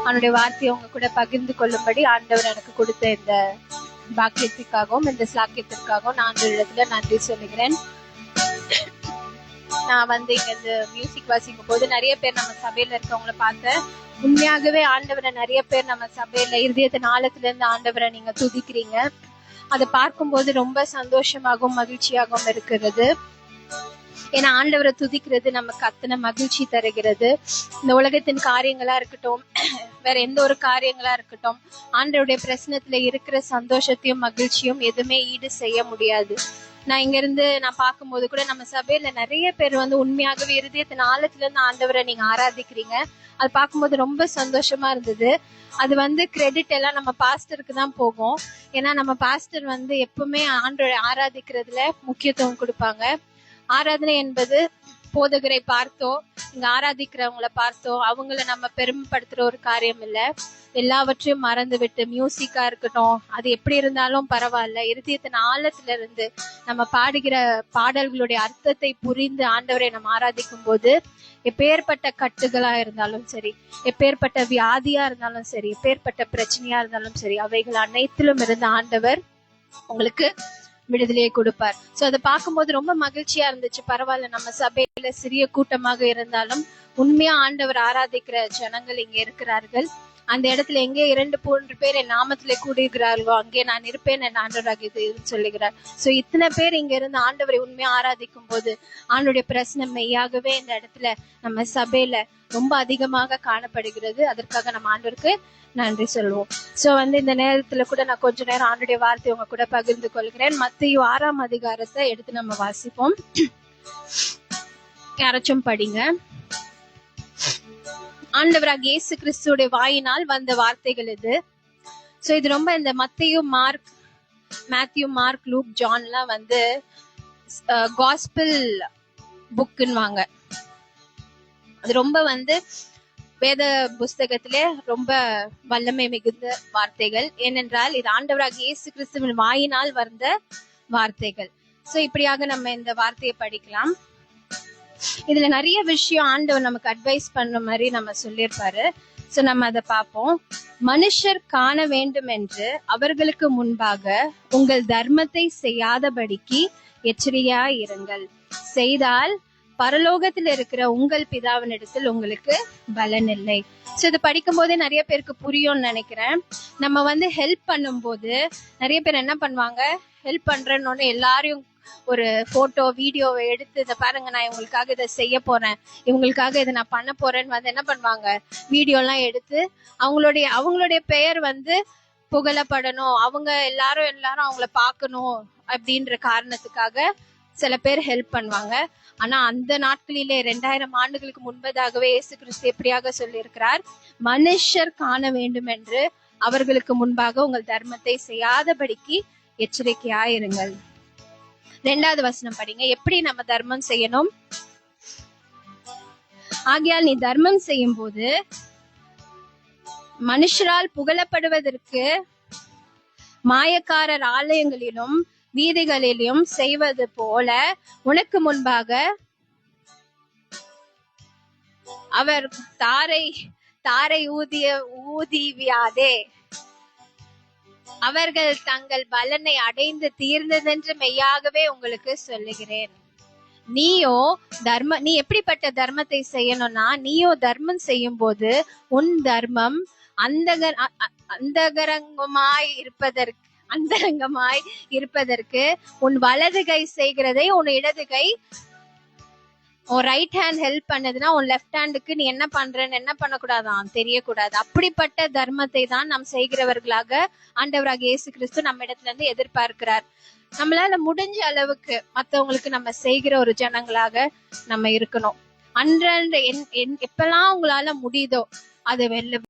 அவனுடைய வார்த்தையை உங்க கூட பகிர்ந்து கொள்ளும்படி ஆண்டவர் எனக்கு கொடுத்த இந்த பாக்கியத்திற்காகவும் இந்த சாக்கியத்திற்காகவும் நான் இடத்துல நன்றி சொல்லுகிறேன். நான் இங்க இந்த மியூசிக் வாசிக்கும் போது நிறைய பேர் நம்ம சபையில இருக்கவங்களை பார்த்தேன். உண்மையாகவே ஆண்டவரை நிறைய பேர் நம்ம சபையில இருதயத்தின் ஆழத்துல இருந்து ஆண்டவரை நீங்க துதிக்கிறீங்க. அதை பார்க்கும்போது ரொம்ப சந்தோஷமாகவும் மகிழ்ச்சியாகவும் இருக்கிறது. ஏன்னா ஆண்டவரை துதிக்கிறது நமக்கு அத்தனை மகிழ்ச்சி தருகிறது. இந்த உலகத்தின் காரியங்களா இருக்கட்டும், வேற எந்த ஒரு காரியங்களா இருக்கட்டும், ஆண்டவருடைய பிரசனத்துல இருக்கிற சந்தோஷத்தையும் மகிழ்ச்சியும் எதுவுமே ஈடு செய்ய முடியாது. நான் இங்க இருந்து நான் பார்க்கும்போது கூட நம்ம சபையில நிறைய பேர் உண்மையாகவே இருதயத்தின் ஆழத்துல இருந்து ஆண்டவரை நீங்க ஆராதிக்கிறீங்க. அது பார்க்கும்போது ரொம்ப சந்தோஷமா இருந்தது. அது கிரெடிட் எல்லாம் நம்ம பாஸ்டருக்கு தான் போகும். ஏன்னா நம்ம பாஸ்டர் எப்பவுமே ஆண்டவரை ஆராதிக்கிறதுல முக்கியத்துவம் கொடுப்பாங்க. ஆராதனை என்பது போதகரை பார்த்தோ இங்க ஆராதிக்கிறவங்களை பார்த்தோ அவங்கள நம்ம பெருமைப்படுத்துற ஒரு காரியம் இல்ல. எல்லாவற்றையும் மறந்து விட்டு மியூசிக்கா இருக்கட்டும், அது எப்படி இருந்தாலும் பரவாயில்ல, இருதயத்தின் ஆழத்துல இருந்து நம்ம பாடுகிற பாடல்களுடைய அர்த்தத்தை புரிந்து ஆண்டவரை நம்ம ஆராதிக்கும் போது எப்பேற்பட்ட கட்டுகளா இருந்தாலும் சரி, எப்பேற்பட்ட வியாதியா இருந்தாலும் சரி, எப்பேற்பட்ட பிரச்சனையா இருந்தாலும் சரி, அவைகள் அனைத்திலும் இருந்த ஆண்டவர் உங்களுக்கு விடுதலையை கொடுப்பார். சோ அதை பார்க்கும்போது ரொம்ப மகிழ்ச்சியா இருந்துச்சு. பரவாயில்ல, நம்ம சபையில சிறிய கூட்டமாக இருந்தாலும் உண்மையா ஆண்டவர் ஆராதிக்கிற ஜனங்கள் இங்க இருக்கிறார்கள். அந்த இடத்துல எங்கே 2-3 பேர் என் நாமத்திலே கூடுகிறார்களோ அங்கே நான் இருப்பேன் என் ஆண்டவராக சொல்லுகிறார். சோ இத்தனை பேர் இங்க இருந்து ஆண்டவரை உண்மையா ஆராதிக்கும் போது ஆண்டவருடைய பிரசனம் மெய்யாகவே இந்த இடத்துல நம்ம சபையில ரொம்ப அதிகமாக காணப்படுகிறது. அதற்காக நம்ம ஆண்டவருக்கு நன்றி சொல்லுவோம். சோ இந்த நேரத்துல கூட நான் கொஞ்ச நேரம் ஆண்டுடைய வார்த்தை உங்க கூட பகிர்ந்து கொள்கிறேன். மத்தேயு 6ஆம் அதிகாரத்தை எடுத்து நம்ம வாசிப்போம். யாராச்சும் படிங்க. ஆண்டவராக இயேசு கிறிஸ்துடைய வாயினால் வந்த வார்த்தைகள் இது. சோ இது ரொம்ப இந்த மத்தேயு, மேத்யூ, மார்க், லூக், ஜான் எல்லாம் காஸ்பிள் புக்குன்னுவாங்க. அது ரொம்ப வேத புஸ்தகத்திலே ரொம்ப வல்லமை மிகுந்த வார்த்தைகள். ஏனென்றால் இது ஆண்டவராக இயேசு கிறிஸ்துவின் வாயினால் வந்த வார்த்தைகள். சோ இப்படியாக நம்ம இந்த வார்த்தையை படிக்கலாம். இதுல நிறைய விஷயம் ஆண்டவர் நமக்கு அட்வைஸ் பண்ண மாதிரி நம்ம சொல்லியிருப்பாரு. சோ நம்ம அதை பார்ப்போம். மனுஷர் காண வேண்டும் என்று அவர்களுக்கு முன்பாக உங்கள் தர்மத்தை செய்யாதபடிக்கு எச்சரிக்கையா இருங்கள். செய்தால் பரலோகத்தில் இருக்கிற உங்கள் பிதாவினிடத்தில் உங்களுக்கு பலன் இல்லை. சோ இது படிக்கும் போதே நிறைய பேருக்கு புரியும்னு நினைக்கிறேன். நம்ம ஹெல்ப் பண்ணும் போது நிறைய பேர் என்ன பண்ணுவாங்க, ஹெல்ப் பண்றேன்னு எல்லாரையும் ஒரு போட்டோ வீடியோவை எடுத்து இதை பாருங்க, நான் இவங்களுக்காக இதை செய்ய போறேன், இவங்களுக்காக இதை நான் பண்ண போறேன்னு என்ன பண்ணுவாங்க, வீடியோ எல்லாம் எடுத்து அவங்களுடைய பெயர் புகழப்படணும், அவங்க எல்லாரும் அவங்கள பார்க்கணும் அப்படின்ற காரணத்துக்காக சில பேர் ஹெல்ப் பண்ணுவாங்க. ஆனா அந்த நாட்களிலே 2000 ஆண்டுகளுக்கு முன்பதாகவே இயேசு கிறிஸ்து எப்படியாக சொல்லி இருக்கிறார், மனுஷர் காண வேண்டும் என்று அவர்களுக்கு முன்பாக உங்கள் தர்மத்தை செய்யாதபடிக்கு எச்சரிக்கையாயிருங்கள். 2வது வசனம் படிங்க. எப்படி நம்ம தர்மம் செய்யணும்? ஆகையால் நீ தர்மம் செய்யும் போது மனுஷரால் புகழப்படுவதற்கு மாயக்காரர் ஆலயங்களிலும் வீதிகளிலும் செய்வது போல உனக்கு முன்பாக அவர் தாரை ஊதிவியாதே. அவர்கள் தங்கள் பலனை அடைந்து தீர்ந்ததென்று மெய்யாகவே உங்களுக்கு சொல்லுகிறேன். நீ எப்படிப்பட்ட தர்மத்தை செய்யணும்னா, நீயோ தர்மம் செய்யும் போது உன் தர்மம் அந்தரங்கமாய் இருப்பதற்கு உன் வலது கை செய்கிறதை உன் இடது கை, உன் ரைட் ஹேண்ட் ஹெல்ப் பண்ணதுன்னா உன் லெஃப்ட் ஹேண்டுக்கு நீ என்ன பண்றன்னு என்ன பண்ணக்கூடாதான், தெரியக்கூடாது. அப்படிப்பட்ட தர்மத்தை தான் நாம் செய்கிறவர்களாக ஆண்டவராக இயேசு கிறிஸ்து நம்ம இடத்துல இருந்து எதிர்பார்க்கிறார். நம்மளால முடிஞ்ச அளவுக்கு மத்தவங்களுக்கு நம்ம செய்கிற ஒரு ஜனங்களாக நம்ம இருக்கணும். அன்றன்று எப்பெல்லாம் உங்களால முடியுதோ அது